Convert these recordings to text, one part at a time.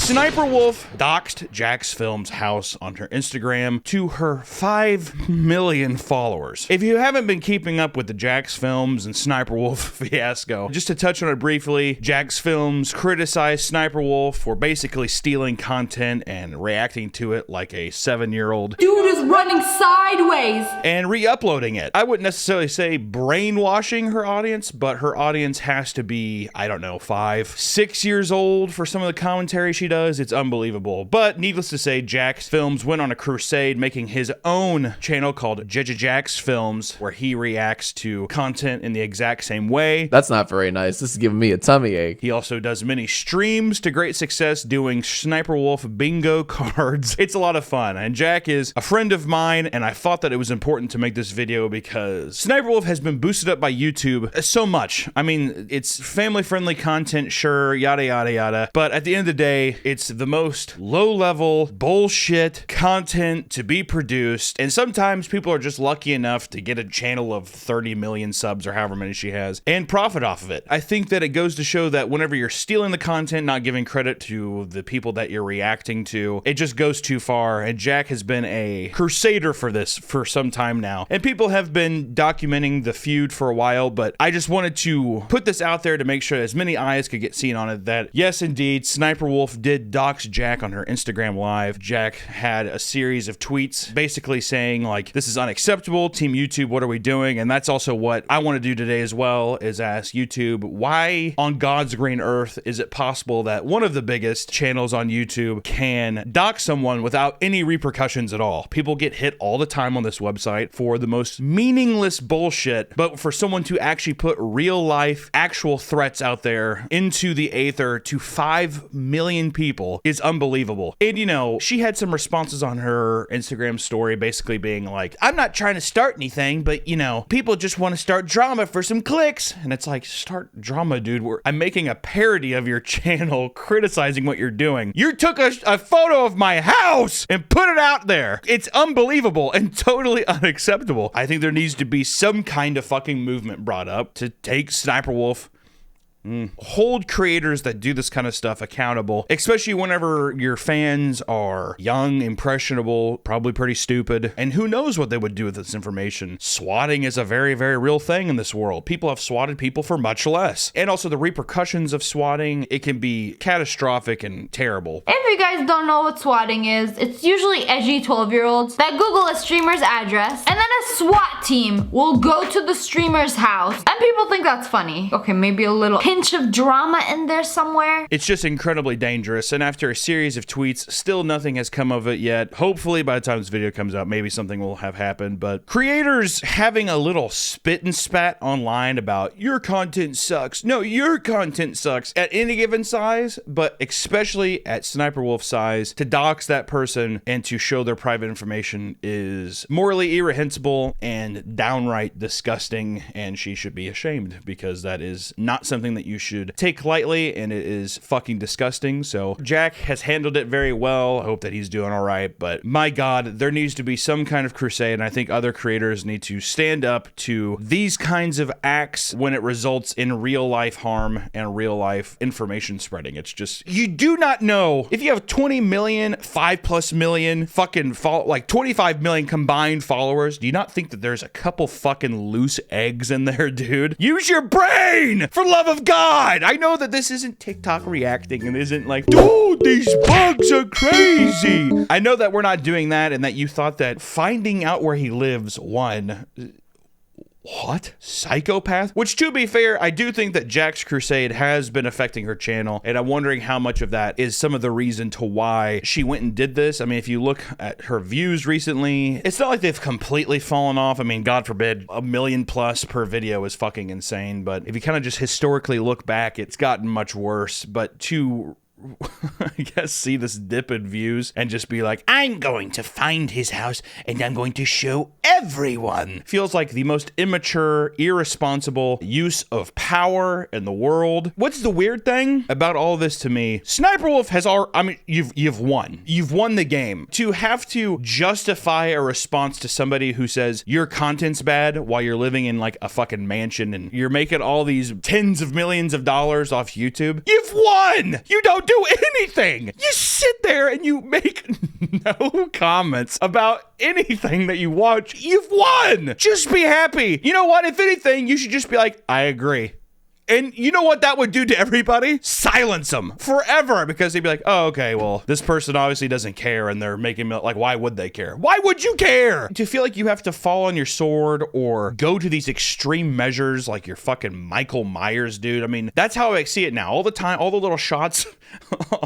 SSSniperWolf doxed Jack's Films house on her Instagram to her 5 million followers. If you haven't been keeping up with the Jack's Films and SniperWolf fiasco, just to touch on it briefly, Jack's Films criticized SniperWolf for basically stealing content and reacting to it like a 7-year-old. Dude is running sideways. And re-uploading it. I wouldn't necessarily say brainwashing her audience, but her audience has to be, I don't know, 5, 6 years old for some of the commentary she does. It's unbelievable. But needless to say, Jack's Films went on a crusade, making his own channel called Jack's Films, where he reacts to content in the exact same way. That's not very nice. This is giving me a tummy ache. He also does many streams to great success doing SniperWolf bingo cards. It's a lot of fun, and Jack is a friend of mine, and I thought that it was important to make this video because SniperWolf has been boosted up by YouTube so much. I mean, it's family-friendly content, sure, yada, yada, yada, but at the end of the day, it's the most low-level bullshit content to be produced, and sometimes people are just lucky enough to get a channel of 30 million subs or however many she has and profit off of it. I think that it goes to show that whenever you're stealing the content, not giving credit to the people that you're reacting to, it just goes too far, and Jack has been a crusader for this for some time now, and people have been documenting the feud for a while, but I just wanted to put this out there to make sure as many eyes could get seen on it that, yes, indeed, SniperWolf did dox Jack on her Instagram Live. Jack had a series of tweets basically saying, like, this is unacceptable, Team YouTube, what are we doing? And that's also what I want to do today as well, is ask YouTube, why on God's green earth is it possible that one of the biggest channels on YouTube can dox someone without any repercussions at all? People get hit all the time on this website for the most meaningless bullshit, but for someone to actually put real life, actual threats out there into the aether to 5 million people is unbelievable. And you know, she had some responses on her Instagram story basically being like, I'm not trying to start anything, but you know, people just want to start drama for some clicks. And it's like, start drama, dude. I'm making a parody of your channel criticizing what you're doing. You took a photo of my house and put it out there. It's unbelievable and totally unacceptable. I think there needs to be some kind of fucking movement brought up to take SniperWolf, hold creators that do this kind of stuff accountable, especially whenever your fans are young, impressionable, probably pretty stupid, and who knows what they would do with this information. Swatting is a very, very real thing in this world. People have swatted people for much less. And also the repercussions of swatting, it can be catastrophic and terrible. If you guys don't know what swatting is, it's usually edgy 12-year-olds that Google a streamer's address, and then a SWAT team will go to the streamer's house, and people think that's funny. Okay, maybe a little pinch of drama in there somewhere. It's just incredibly dangerous, and after a series of tweets, still nothing has come of it yet. Hopefully by the time this video comes out, maybe something will have happened, but creators having a little spit and spat online about your content sucks. No, your content sucks at any given size, but especially at SniperWolf size, to dox that person and to show their private information is morally irreprehensible and downright disgusting, and she should be ashamed because that is not something that you should take lightly, and it is fucking disgusting. So Jack has handled it very well. I hope that he's doing all right, but my God, there needs to be some kind of crusade, and I think other creators need to stand up to these kinds of acts when it results in real life harm and real life information spreading. It's just, you do not know if you have 20 million, 5+ million fucking like 25 million combined followers. Do you not think that there's a couple fucking loose eggs in there, dude? Use your brain, for love of God. I know that this isn't TikTok reacting and isn't like, dude, these bugs are crazy. I know that we're not doing that, and that you thought that finding out where he lives, what? Psychopath? Which, to be fair, I do think that Jack's crusade has been affecting her channel, and I'm wondering how much of that is some of the reason to why she went and did this. I mean, if you look at her views recently, it's not like they've completely fallen off. I mean, God forbid, 1 million+ per video is fucking insane, but if you kind of just historically look back, it's gotten much worse. But to I guess see this dip in views and just be like, I'm going to find his house and I'm going to show everyone, feels like the most immature, irresponsible use of power in the world. What's the weird thing about all this to me? SniperWolf has I mean, you've won. You've won the game. To have to justify a response to somebody who says your content's bad while you're living in like a fucking mansion and you're making all these tens of millions of dollars off YouTube, you've won! You don't do anything! anything. You sit there and you make no comments about anything that you watch. You've won. Just be happy. You know what? If anything, you should just be like, I agree. And you know what that would do to everybody? Silence them forever, because they'd be like, oh, okay, well, this person obviously doesn't care, and they're making me, like, why would they care? Why would you care? Do you feel like you have to fall on your sword or go to these extreme measures like you're fucking Michael Myers, dude? I mean, that's how I see it now. All the time, all the little shots,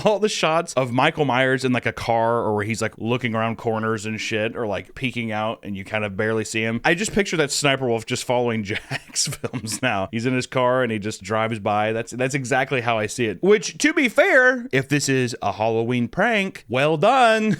all the shots of Michael Myers in like a car, or where he's like looking around corners and shit, or like peeking out and you kind of barely see him. I just picture that Sniper Wolf just following Jack's films now. He's in his car and he just drives by. That's exactly how I see it. Which, to be fair, if this is a Halloween prank, well done.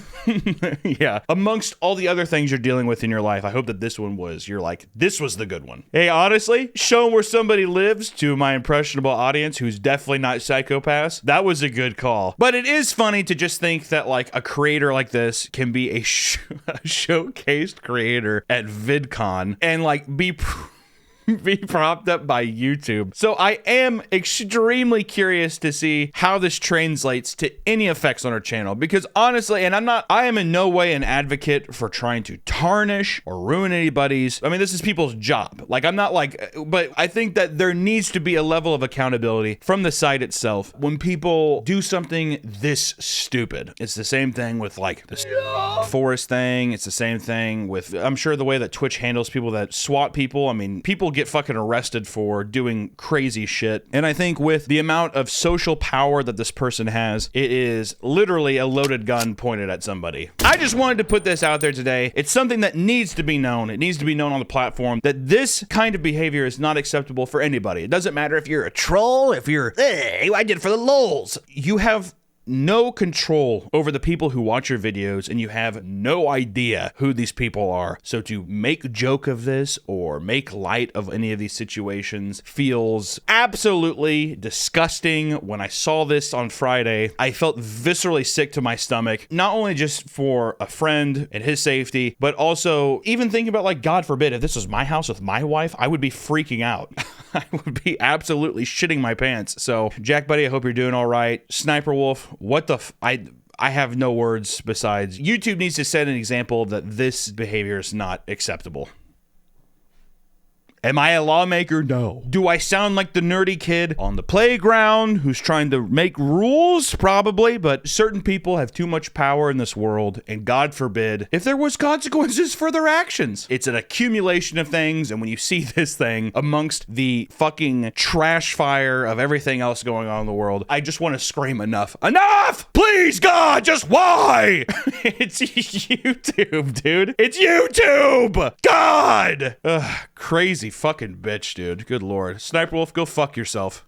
Yeah. Amongst all the other things you're dealing with in your life, I hope that this one was, you're like, this was the good one. Hey, honestly, showing where somebody lives to my impressionable audience who's definitely not psychopaths, that was a good call. But it is funny to just think that like a creator like this can be a showcased creator at VidCon and like be propped up by YouTube. So I am extremely curious to see how this translates to any effects on our channel, because honestly, and I am in no way an advocate for trying to tarnish or ruin anybody's, I mean, this is people's job. Like, I'm not like, but I think that there needs to be a level of accountability from the site itself when people do something this stupid. It's the same thing with like the forest thing. It's the same thing with, I'm sure, the way that Twitch handles people that SWAT people. I mean, people get fucking arrested for doing crazy shit. And I think with the amount of social power that this person has, it is literally a loaded gun pointed at somebody. I just wanted to put this out there today. It's something that needs to be known. It needs to be known on the platform that this kind of behavior is not acceptable for anybody. It doesn't matter if you're a troll, if you're, hey, I did it for the lols. You have no control over the people who watch your videos, and you have no idea who these people are. So to make joke of this or make light of any of these situations feels absolutely disgusting. When I saw this on Friday, I felt viscerally sick to my stomach, not only just for a friend and his safety, but also even thinking about, like, God forbid, if this was my house with my wife, I would be freaking out. I would be absolutely shitting my pants. So, Jack, buddy, I hope you're doing all right. Sniper Wolf, what the I have no words besides YouTube needs to set an example that this behavior is not acceptable. Am I a lawmaker? No. Do I sound like the nerdy kid on the playground who's trying to make rules? Probably, but certain people have too much power in this world, and God forbid if there was consequences for their actions. It's an accumulation of things, and when you see this thing amongst the fucking trash fire of everything else going on in the world, I just want to scream enough. Enough! Please, God, just why? It's YouTube, dude. It's YouTube! God! Ugh, crazy fucking bitch, dude. Good lord. Sniper Wolf, go fuck yourself.